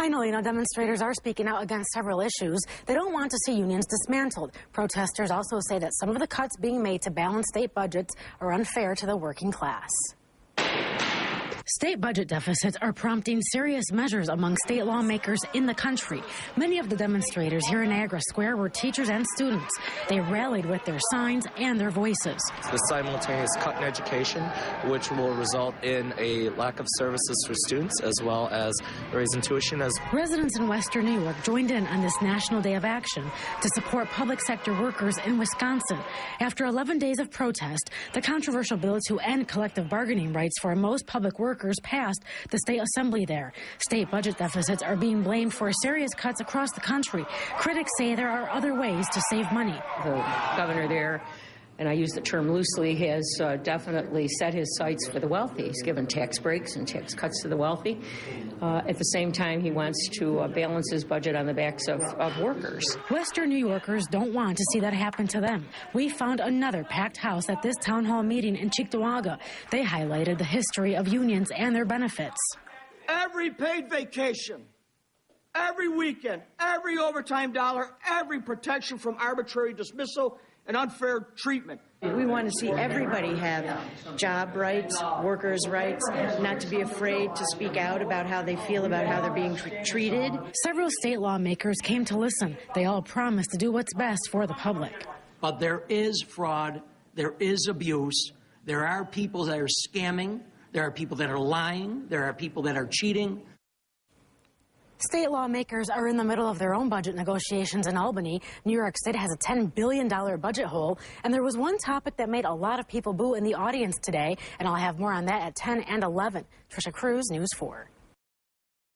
Finally, demonstrators are speaking out against several issues. They don't want to see unions dismantled. Protesters also say that some of the cuts being made to balance state budgets are unfair to the working class. State budget deficits are prompting serious measures among state lawmakers in the country. Many of the demonstrators here in Niagara Square were teachers and students. They rallied with their signs and their voices. The simultaneous cut in education, which will result in a lack of services for students, as well as raising tuition. Residents in Western New York joined in on this National Day of Action to support public sector workers in Wisconsin. After 11 days of protest, the controversial bill to end collective bargaining rights for most public workers passed the state assembly there. State budget deficits are being blamed for serious cuts across the country. Critics say there are other ways to save money. The governor there, and I use the term loosely, has definitely set his sights for the wealthy. He's given tax breaks and tax cuts to the wealthy. At the same time, he wants to balance his budget on the backs of workers. Western New Yorkers don't want to see that happen to them. We found another packed house at this town hall meeting in Cheektowaga. They highlighted the history of unions and their benefits. Every paid vacation, every weekend, every overtime dollar, every protection from arbitrary dismissal and unfair treatment. We want to see everybody have job rights, workers' rights, not to be afraid to speak out about how they feel about how they're being treated. Several state lawmakers came to listen. They all promised to do what's best for the public. But there is fraud, there is abuse, there are people that are scamming, there are people that are lying, there are people that are cheating. State lawmakers are in the middle of their own budget negotiations in Albany. New York State has a $10 billion budget hole, and there was one topic that made a lot of people boo in the audience today, and I'll have more on that at 10 and 11. Trisha Cruz, News 4.